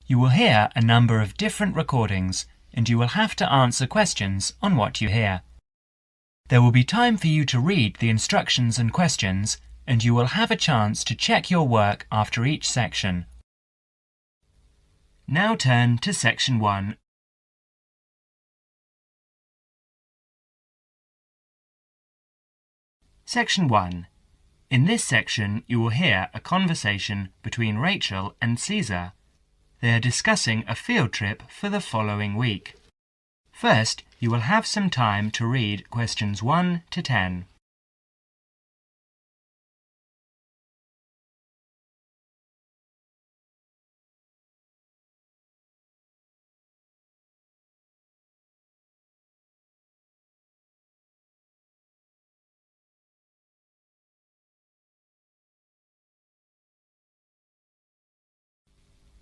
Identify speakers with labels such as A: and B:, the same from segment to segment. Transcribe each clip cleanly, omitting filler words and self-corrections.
A: You will hear a number of different recordings and you will have to answer questions on what you hear. There will be time for you to read the instructions and questions, and you will have a chance to check your work after each section. Now turn to Section 1. Section 1. In this section, you will hear a conversation between Rachel and Caesar. They are discussing a field trip for the following week. First, you will have some time to read questions 1 to 10.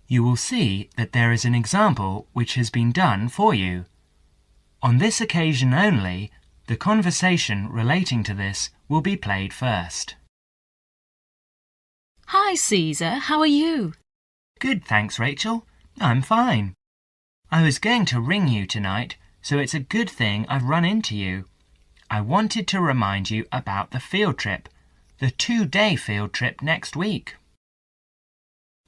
A: You will see that there is an example which has been done for you. On this occasion only, the conversation relating to this will be played first.
B: Hi, Caesar. How are you?
A: Good, thanks, Rachel. I'm fine. I was going to ring you tonight, so it's a good thing I've run into you. I wanted to remind you about the field trip, the 2-day field trip next week.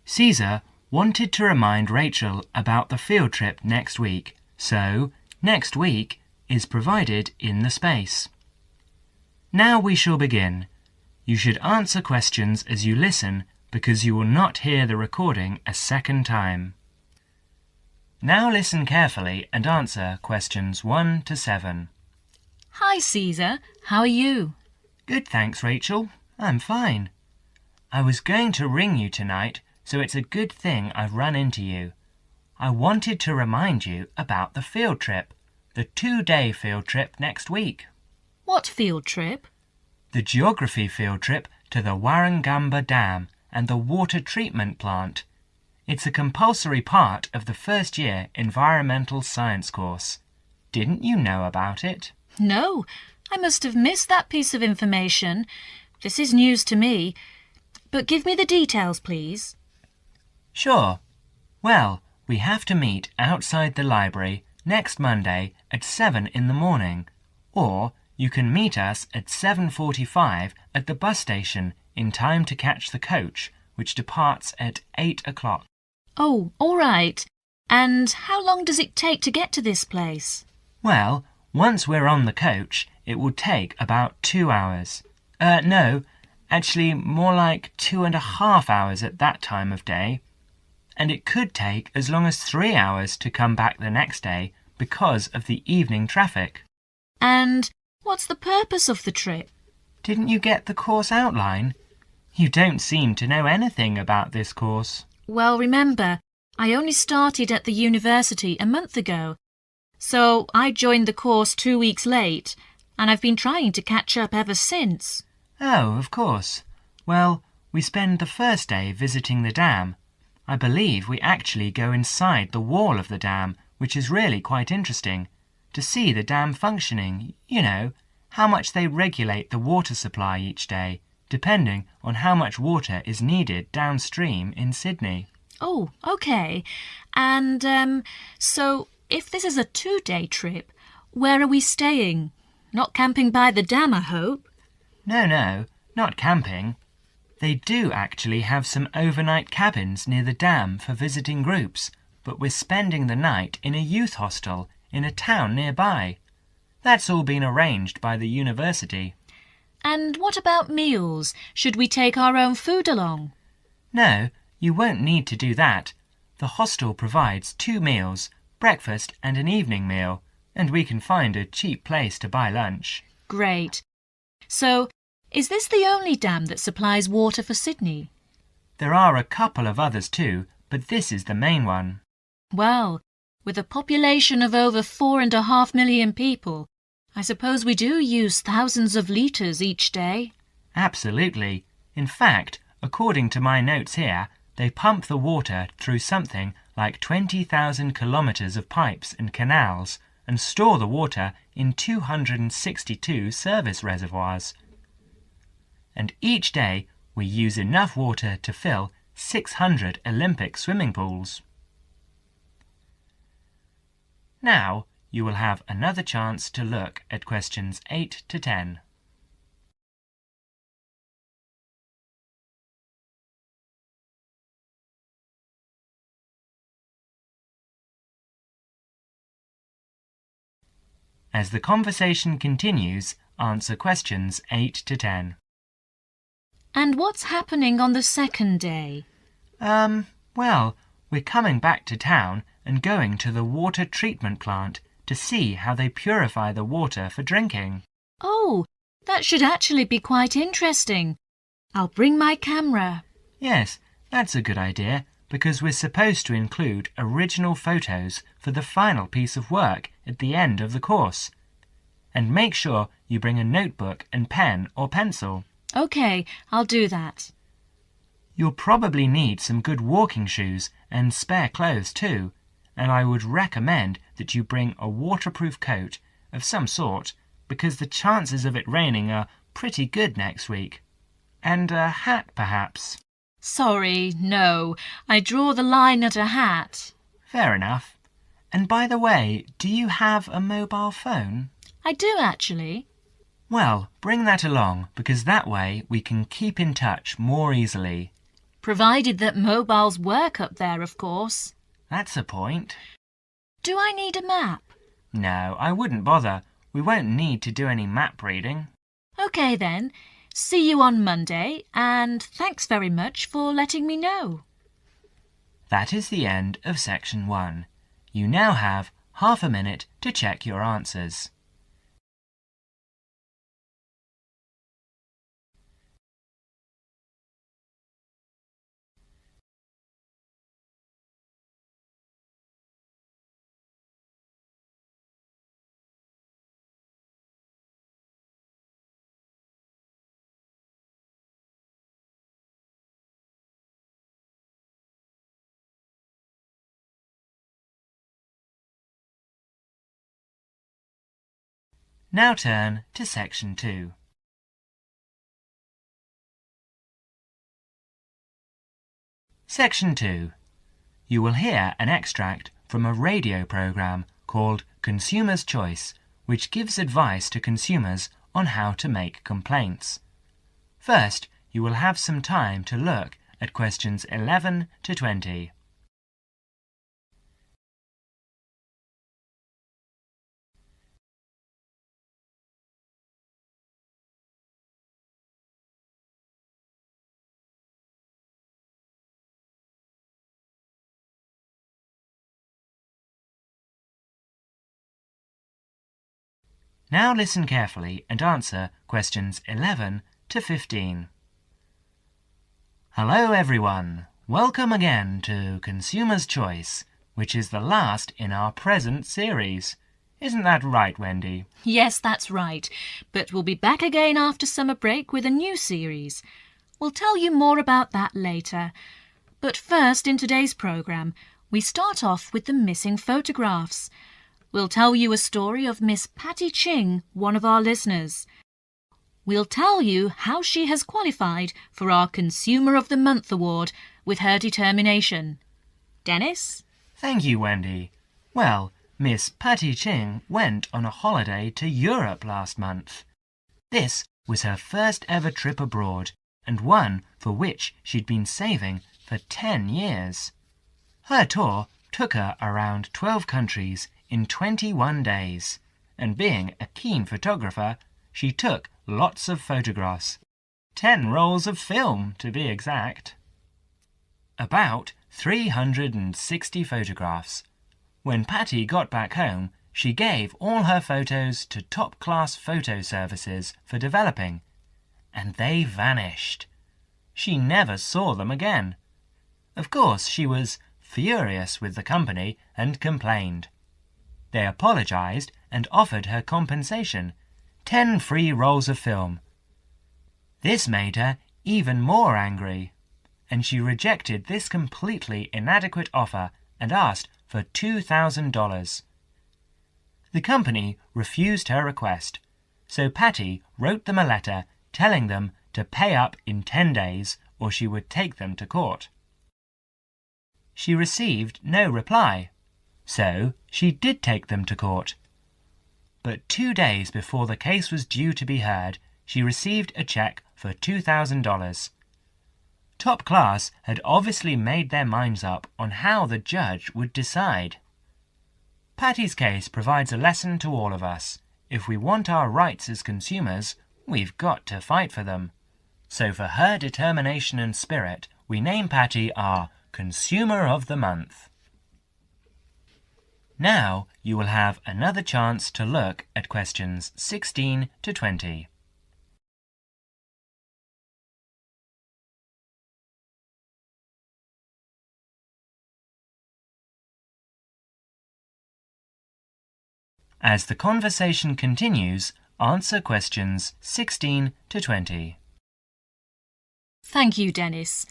A: Caesar wanted to remind Rachel about the field trip next week, so next week is provided in the space. Now we shall begin. You should answer questions as you listen because you will not hear the recording a second time. Now listen carefully and answer questions 1 to 7.
B: Hi, Caesar. How are you?
A: Good, thanks, Rachel. I'm fine. I was going to ring you tonight, so it's a good thing I've run into you. I wanted to remind you about the field trip, the 2-day field trip next week.
B: What field trip?
A: The geography field trip to the Warrangamba Dam and the water treatment plant. It's a compulsory part of the first year environmental science course. Didn't you know about it?
B: No, I must have missed that piece of information. This is news to me. But give me the details, please.
A: Sure. Well, we have to meet outside the library next Monday at 7 in the morning, or you can meet us at 7:45 at the bus station in time to catch the coach, which departs at 8 o'clock.
B: Oh, all right. And how long does it take to get to this place?
A: Well, once we're on the coach, it will take about 2 hours. No, actually more like 2.5 hours at that time of day. And it could take as long as 3 hours to come back the next day because of the evening traffic.
B: And what's the purpose of the trip?
A: Didn't you get the course outline? You don't seem to know anything about this course.
B: Well, remember, I only started at the university a month ago, so I joined the course 2 weeks late, and I've been trying to catch up ever since.
A: Oh, of course. Well, we spend the first day visiting the dam. I believe we actually go inside the wall of the dam, which is really quite interesting, to see the dam functioning, you know, how much they regulate the water supply each day, depending on how much water is needed downstream in Sydney.
B: Oh, okay. And, so if this is a 2-day trip, where are we staying? Not camping by the dam, I hope?
A: No, not camping. They do actually have some overnight cabins near the dam for visiting groups, but we're spending the night in a youth hostel in a town nearby. That's all been arranged by the university.
B: And what about meals? Should we take our own food along?
A: No, you won't need to do that. The hostel provides 2 meals, breakfast and an evening meal, and we can find a cheap place to buy lunch.
B: Great. So, is this the only dam that supplies water for Sydney?
A: There are a couple of others too, but this is the main one.
B: Well, with a population of over 4.5 million people, I suppose we do use thousands of litres each day.
A: Absolutely. In fact, according to my notes here, they pump the water through something like 20,000 kilometres of pipes and canals and store the water in 262 service reservoirs. And each day we use enough water to fill 600 Olympic swimming pools. Now you will have another chance to look at questions 8 to 10. As the conversation continues, answer questions 8 to 10.
B: And what's happening on the second day?
A: Well, we're coming back to town and going to the water treatment plant to see how they purify the water for drinking.
B: Oh, that should actually be quite interesting. I'll bring my camera.
A: Yes, that's a good idea, because we're supposed to include original photos for the final piece of work at the end of the course. And make sure you bring a notebook and pen or pencil.
B: OK, I'll do that.
A: You'll probably need some good walking shoes and spare clothes too, and I would recommend that you bring a waterproof coat of some sort, because the chances of it raining are pretty good next week. And a hat, perhaps.
B: Sorry, no. I draw the line at a hat.
A: Fair enough. And by the way, do you have a mobile phone?
B: I do, actually.
A: Well, bring that along, because that way we can keep in touch more easily.
B: Provided that mobiles work up there, of course.
A: That's a point.
B: Do I need a map?
A: No, I wouldn't bother. We won't need to do any map reading.
B: OK then. See you on Monday, and thanks very much for letting me know.
A: That is the end of section 1. You now have half a minute to check your answers. Now turn to section 2. Section 2. You will hear an extract from a radio program called Consumer's Choice, which gives advice to consumers on how to make complaints. First, you will have some time to look at questions 11 to 20. Now listen carefully and answer questions 11 to 15. Hello everyone! Welcome again to Consumer's Choice, which is the last in our present series. Isn't that right, Wendy?
B: Yes, that's right. But we'll be back again after summer break with a new series. We'll tell you more about that later. But first, in today's programme, we start off with the missing photographs. We'll tell you a story of Miss Patty Ching, one of our listeners. We'll tell you how she has qualified for our Consumer of the Month award with her determination. Dennis?
A: Thank you, Wendy. Well, Miss Patty Ching went on a holiday to Europe last month. This was her first ever trip abroad, and one for which she'd been saving for 10 years. Her tour took her around 12 countries in 21 days, and being a keen photographer, she took lots of photographs. 10 rolls of film, to be exact. About 360 photographs. When Patty got back home, she gave all her photos to top-class photo services for developing, and they vanished. She never saw them again. Of course, she was furious with the company and complained. They apologized and offered her compensation, 10 free rolls of film. This made her even more angry, and she rejected this completely inadequate offer and asked for $2,000. The company refused her request, so Patty wrote them a letter telling them to pay up in 10 days or she would take them to court. She received no reply, So she did take them to court. But 2 days before the case was due to be heard, she received a check for $2,000. Top class had obviously made their minds up on how the judge would decide. Patty's case provides a lesson to all of us. If we want our rights as consumers, we've got to fight for them. So for her determination and spirit, we name Patty our Consumer of the Month. Now you will have another chance to look at questions 16 to 20. As the conversation continues, answer questions 16 to 20.
B: Thank you, Dennis.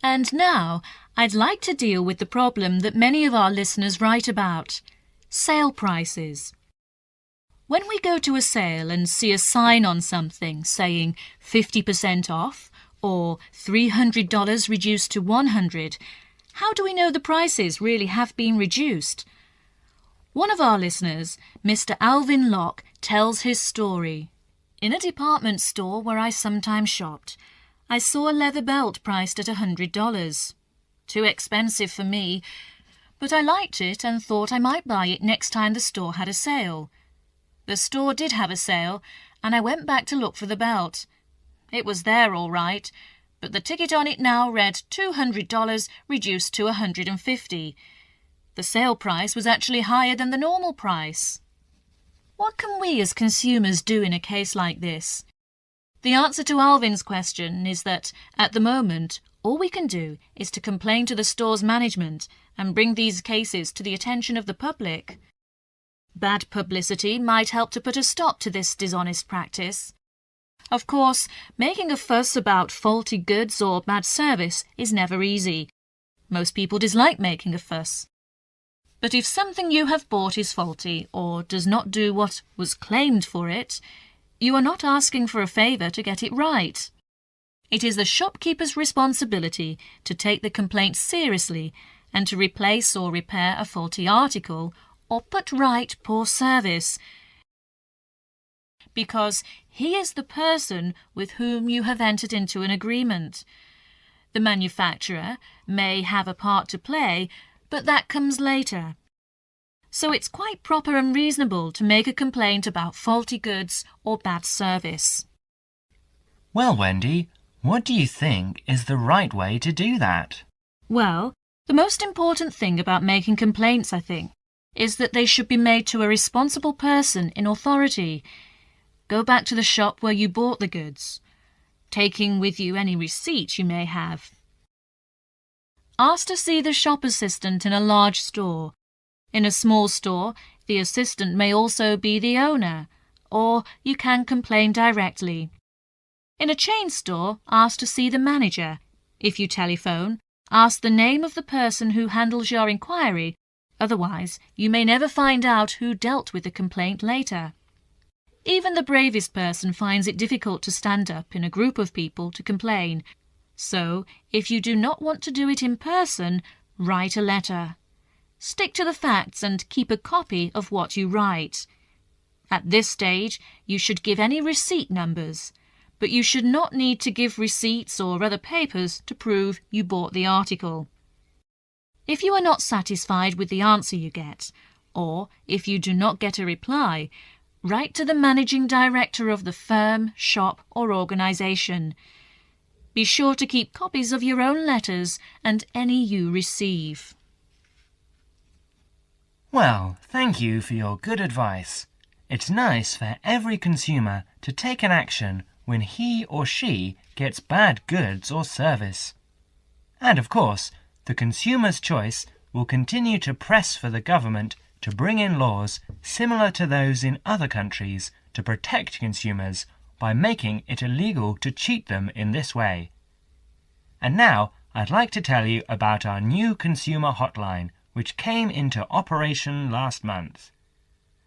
B: And now I'd like to deal with the problem that many of our listeners write about: sale prices. When we go to a sale and see a sign on something saying 50% off or $300 reduced to $100, how do we know the prices really have been reduced? One of our listeners, Mr. Alvin Locke, tells his story. In a department store where I sometimes shopped, I saw a leather belt priced at $100. Too expensive for me, but I liked it and thought I might buy it next time the store had a sale. The store did have a sale, and I went back to look for the belt. It was there all right, but the ticket on it now read $200 reduced to $150. The sale price was actually higher than the normal price. What can we as consumers do in a case like this? The answer to Alvin's question is that, at the moment, all we can do is to complain to the store's management and bring these cases to the attention of the public. Bad publicity might help to put a stop to this dishonest practice. Of course, making a fuss about faulty goods or bad service is never easy. Most people dislike making a fuss. But if something you have bought is faulty or does not do what was claimed for it, you are not asking for a favour to get it right. It is the shopkeeper's responsibility to take the complaint seriously and to replace or repair a faulty article or put right poor service, because he is the person with whom you have entered into an agreement. The manufacturer may have a part to play, but that comes later. So it's quite proper and reasonable to make a complaint about faulty goods or bad service.
A: Well, Wendy, what do you think is the right way to do that?
B: Well, the most important thing about making complaints, I think, is that they should be made to a responsible person in authority. Go back to the shop where you bought the goods, taking with you any receipt you may have. Ask to see the shop assistant in a large store. In a small store, the assistant may also be the owner, or you can complain directly. In a chain store, ask to see the manager. If you telephone, ask the name of the person who handles your inquiry. Otherwise, you may never find out who dealt with the complaint later. Even the bravest person finds it difficult to stand up in a group of people to complain. So, if you do not want to do it in person, write a letter. Stick to the facts and keep a copy of what you write. At this stage, you should give any receipt numbers, but you should not need to give receipts or other papers to prove you bought the article. If you are not satisfied with the answer you get, or if you do not get a reply, write to the managing director of the firm, shop, or organisation. Be sure to keep copies of your own letters and any you receive.
A: Well, thank you for your good advice. It's nice for every consumer to take an action when he or she gets bad goods or service. And of course, the consumer's choice will continue to press for the government to bring in laws similar to those in other countries to protect consumers by making it illegal to cheat them in this way. And now I'd like to tell you about our new consumer hotline, which came into operation last month.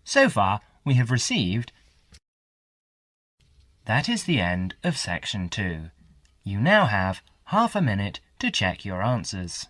A: So far, we have received... That is the end of section 2. You now have half a minute to check your answers.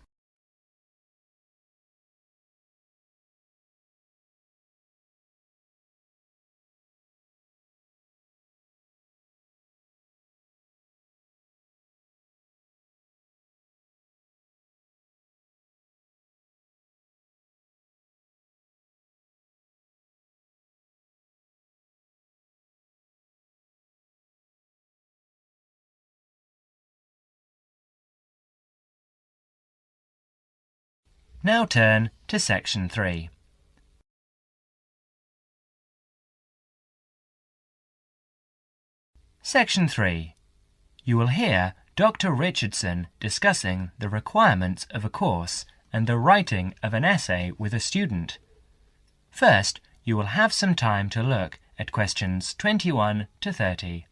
A: Now turn to Section 3. Section 3. You will hear Dr. Richardson discussing the requirements of a course and the writing of an essay with a student. First, you will have some time to look at questions 21 to 30.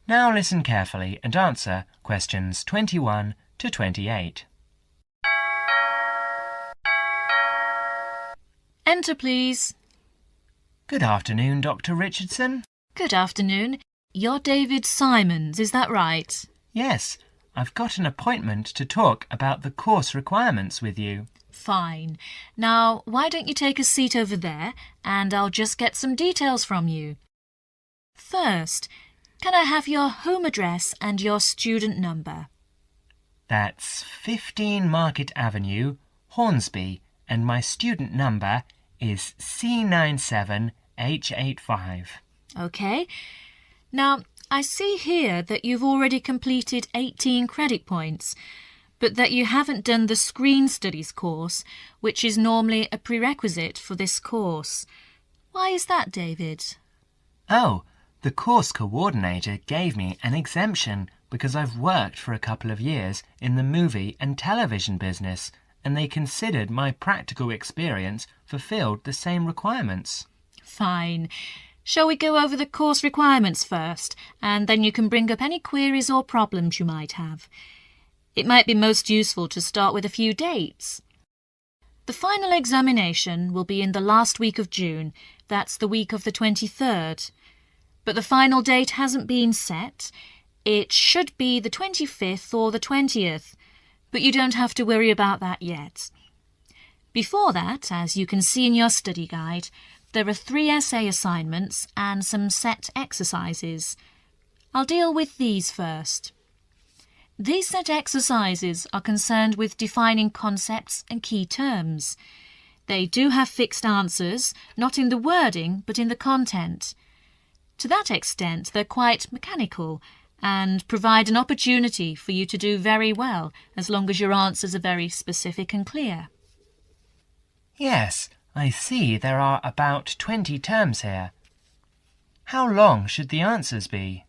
A: Now listen carefully and answer questions 21 to 28.
B: Enter, please.
A: Good afternoon, Dr. Richardson.
B: Good afternoon. You're David Simons, is that right?
A: Yes, I've got an appointment to talk about the course requirements with you.
B: Fine. Now, why don't you take a seat over there and I'll just get some details from you. First, can I have your home address and your student number?
A: That's 15 Market Avenue, Hornsby, and my student number is C97H85.
B: OK. Now, I see here that you've already completed 18 credit points, but that you haven't done the Screen Studies course, which is normally a prerequisite for this course. Why is that, David?
A: Oh, the course coordinator gave me an exemption because I've worked for a couple of years in the movie and television business, and they considered my practical experience fulfilled the same requirements.
B: Fine. Shall we go over the course requirements first, and then you can bring up any queries or problems you might have. It might be most useful to start with a few dates. The final examination will be in the last week of June. That's the week of the 23rd. But the final date hasn't been set. It should be the 25th or the 20th, but you don't have to worry about that yet. Before that, as you can see in your study guide, there are 3 essay assignments and some set exercises. I'll deal with these first. These set exercises are concerned with defining concepts and key terms. They do have fixed answers, not in the wording, but in the content. To that extent, they're quite mechanical and provide an opportunity for you to do very well, as long as your answers are very specific and clear.
A: Yes, I see there are about 20 terms here. How long should the answers be?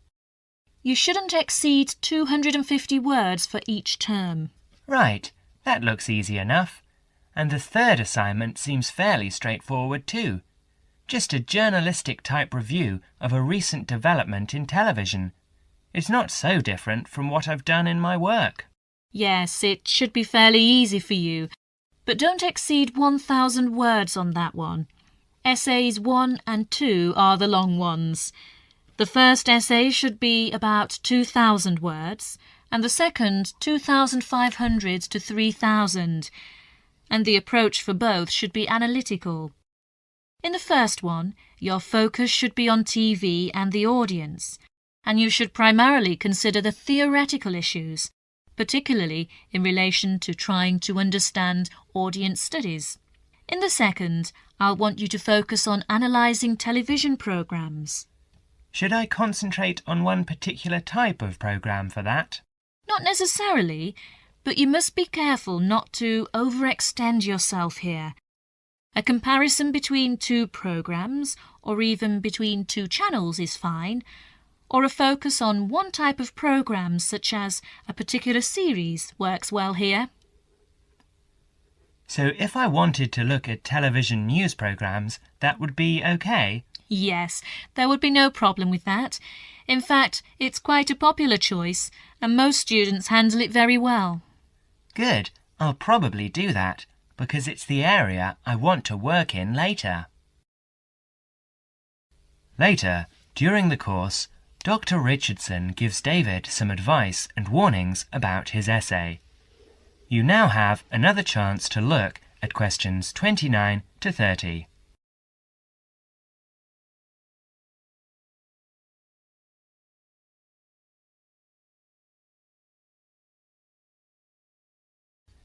B: You shouldn't exceed 250 words for each term.
A: Right, that looks easy enough. And the third assignment seems fairly straightforward too. Just a journalistic type review of a recent development in television. It's not so different from what I've done in my work.
B: Yes, it should be fairly easy for you, but don't exceed 1,000 words on that one. Essays 1 and 2 are the long ones. The first essay should be about 2,000 words, and the second 2,500 to 3,000, and the approach for both should be analytical. In the first one, your focus should be on TV and the audience, and you should primarily consider the theoretical issues, particularly in relation to trying to understand audience studies. In the second, I'll want you to focus on analysing television programmes.
A: Should I concentrate on one particular type of programme for that?
B: Not necessarily, but you must be careful not to overextend yourself here. A comparison between 2 programmes, or even between 2 channels is fine, or a focus on one type of programme such as a particular series works well here.
A: So if I wanted to look at television news programmes, that would be okay?
B: Yes, there would be no problem with that. In fact, it's quite a popular choice, and most students handle it very well.
A: Good, I'll probably do that, because it's the area I want to work in later. Later, during the course, Dr. Richardson gives David some advice and warnings about his essay. You now have another chance to look at questions 29 to 30.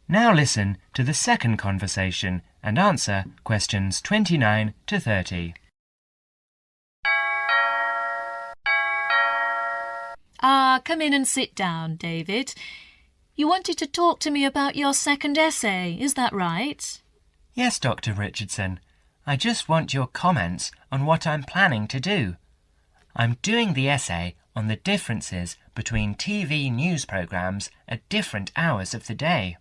A: Now listen to the second conversation and answer questions 29 to 30.
B: Come in and sit down, David. You wanted to talk to me about your second essay, is that right?
A: Yes, Dr. Richardson. I just want your comments on what I'm planning to do. I'm doing the essay on the differences between TV news programmes at different hours of the day.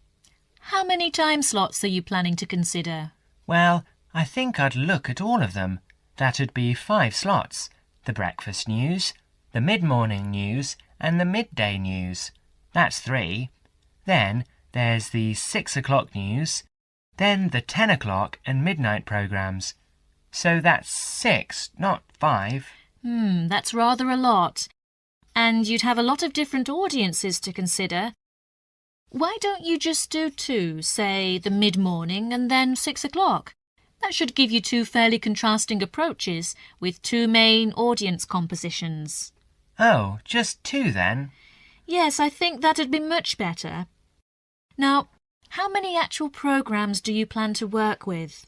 B: How many time slots are you planning to consider?
A: Well, I think I'd look at all of them. That'd be 5 slots: the breakfast news, the mid-morning news and the midday news. That's 3. Then there's the 6 o'clock news, then the 10 o'clock and midnight programmes. So that's 6, not 5.
B: That's rather a lot. And you'd have a lot of different audiences to consider. Why don't you just do 2, say the mid-morning and then 6 o'clock? That should give you 2 fairly contrasting approaches with 2 main audience compositions.
A: Oh, just 2 then?
B: Yes, I think that'd be much better. Now, how many actual programmes do you plan to work with?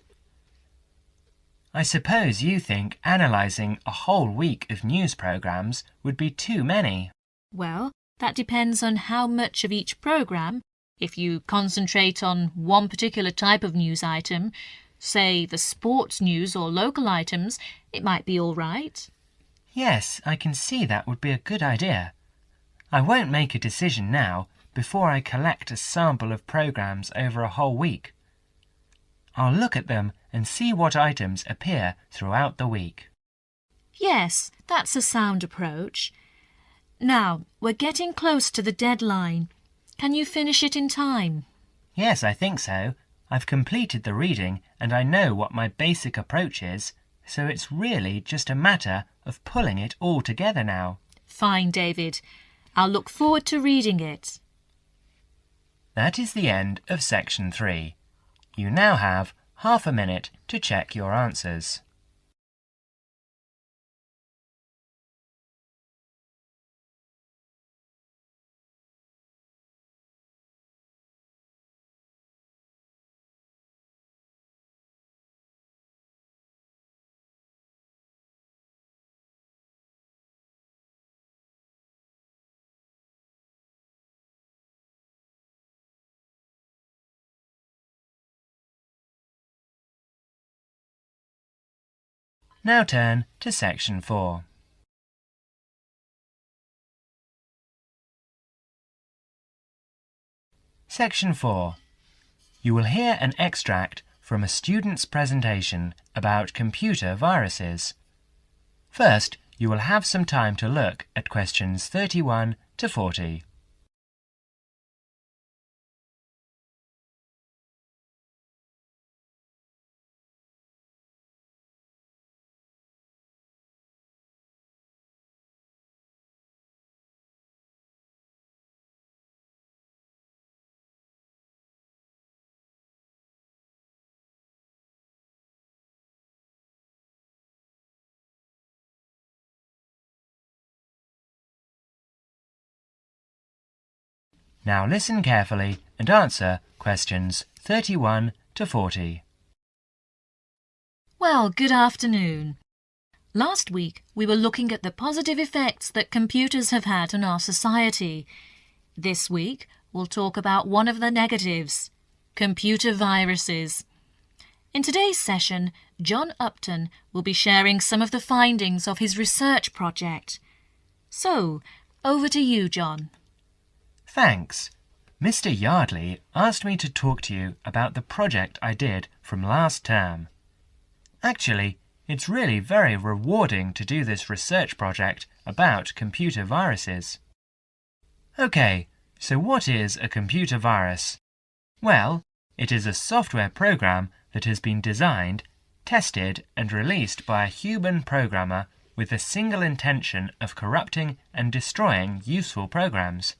A: I suppose you think analysing a whole week of news programmes would be too many.
B: Well, that depends on how much of each programme. If you concentrate on one particular type of news item, say the sports news or local items, it might be all right.
A: Yes, I can see that would be a good idea. I won't make a decision now before I collect a sample of programmes over a whole week. I'll look at them and see what items appear throughout the week.
B: Yes, that's a sound approach. Now, we're getting close to the deadline. Can you finish it in time?
A: Yes, I think so. I've completed the reading and I know what my basic approach is, so it's really just a matter of pulling it all together now.
B: Fine, David. I'll look forward to reading it.
A: That is the end of section 3. You now have half a minute to check your answers. Now turn to section 4. Section 4. You will hear an extract from a student's presentation about computer viruses. First, you will have some time to look at questions 31 to 40. Now listen carefully and answer questions 31 to 40.
B: Well, good afternoon. Last week, we were looking at the positive effects that computers have had on our society. This week, we'll talk about one of the negatives, computer viruses. In today's session, John Upton will be sharing some of the findings of his research project. So, over to you, John.
A: Thanks. Mr. Yardley asked me to talk to you about the project I did from last term. Actually, it's really very rewarding to do this research project about computer viruses. Okay, so what is a computer virus? Well, it is a software program that has been designed, tested and released by a human programmer with the single intention of corrupting and destroying useful programs.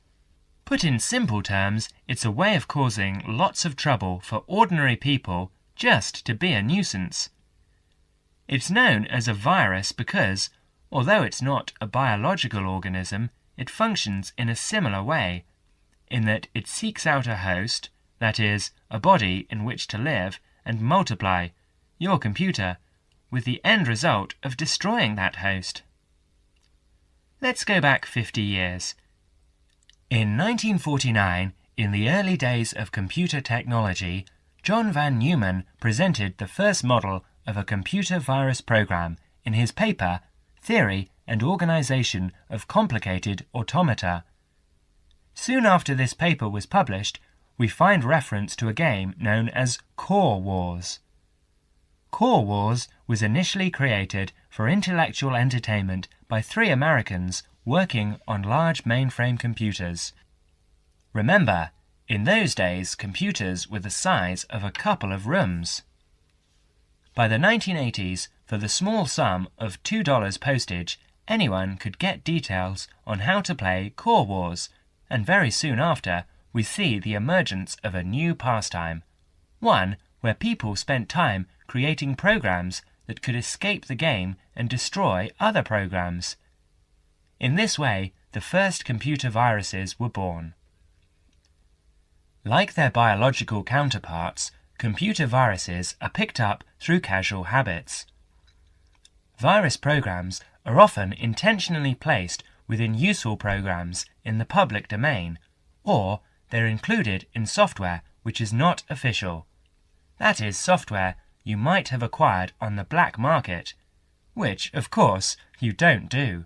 A: Put in simple terms, it's a way of causing lots of trouble for ordinary people just to be a nuisance. It's known as a virus because, although it's not a biological organism, it functions in a similar way, in that it seeks out a host, that is, a body in which to live, and multiply, your computer, with the end result of destroying that host. Let's go back 50 years. In 1949, in the early days of computer technology, John van Neumann presented the first model of a computer virus program in his paper, Theory and Organization of Complicated Automata. Soon after this paper was published, we find reference to a game known as Core Wars. Core Wars was initially created for intellectual entertainment by 3 Americans working on large mainframe computers. Remember, in those days computers were the size of a couple of rooms. By the 1980s, for the small sum of $2 postage, anyone could get details on how to play Core Wars, and very soon after, we see the emergence of a new pastime, one where people spent time creating programs that could escape the game and destroy other programs. In this way, the first computer viruses were born. Like their biological counterparts, computer viruses are picked up through casual habits. Virus programs are often intentionally placed within useful programs in the public domain, or they're included in software which is not official. That is, software you might have acquired on the black market, which, of course, you don't do.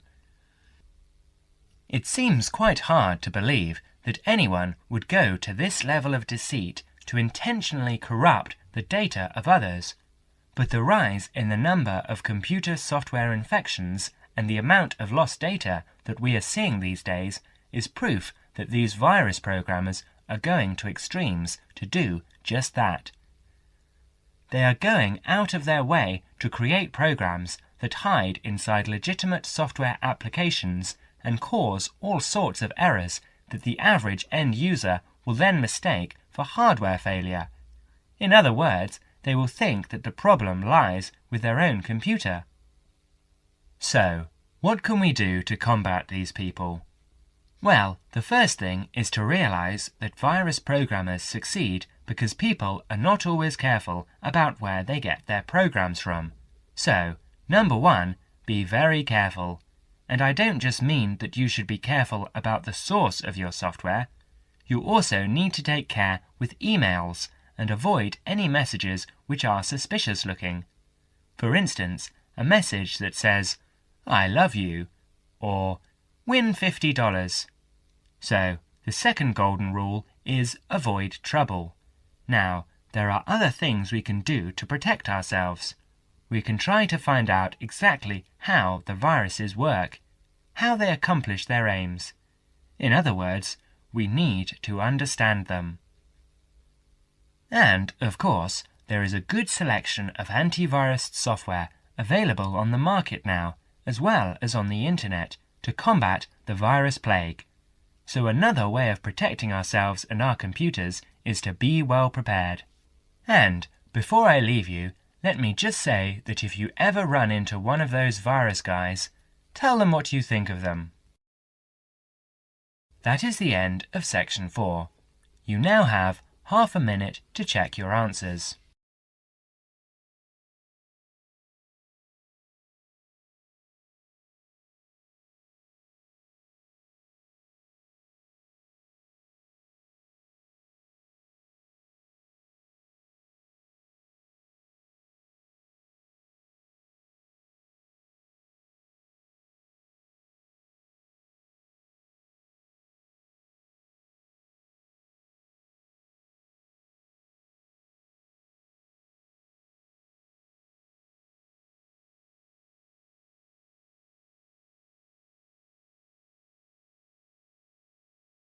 A: It seems quite hard to believe that anyone would go to this level of deceit to intentionally corrupt the data of others, but the rise in the number of computer software infections and the amount of lost data that we are seeing these days is proof that these virus programmers are going to extremes to do just that. They are going out of their way to create programs that hide inside legitimate software applications and cause all sorts of errors that the average end user will then mistake for hardware failure. In other words, they will think that the problem lies with their own computer. So, what can we do to combat these people? Well, the first thing is to realize that virus programmers succeed because people are not always careful about where they get their programs from. So, number 1, be very careful. And I don't just mean that you should be careful about the source of your software. You also need to take care with emails and avoid any messages which are suspicious looking. For instance, a message that says, "I love you," or "Win $50. So, the second golden rule is avoid trouble. Now, there are other things we can do to protect ourselves. We can try to find out exactly how the viruses work, how they accomplish their aims. In other words, we need to understand them. And, of course, there is a good selection of antivirus software available on the market now, as well as on the internet, to combat the virus plague. So another way of protecting ourselves and our computers is to be well prepared. And, before I leave you, let me just say that if you ever run into one of those virus guys, tell them what you think of them. That is the end of section 4. You now have half a minute to check your answers.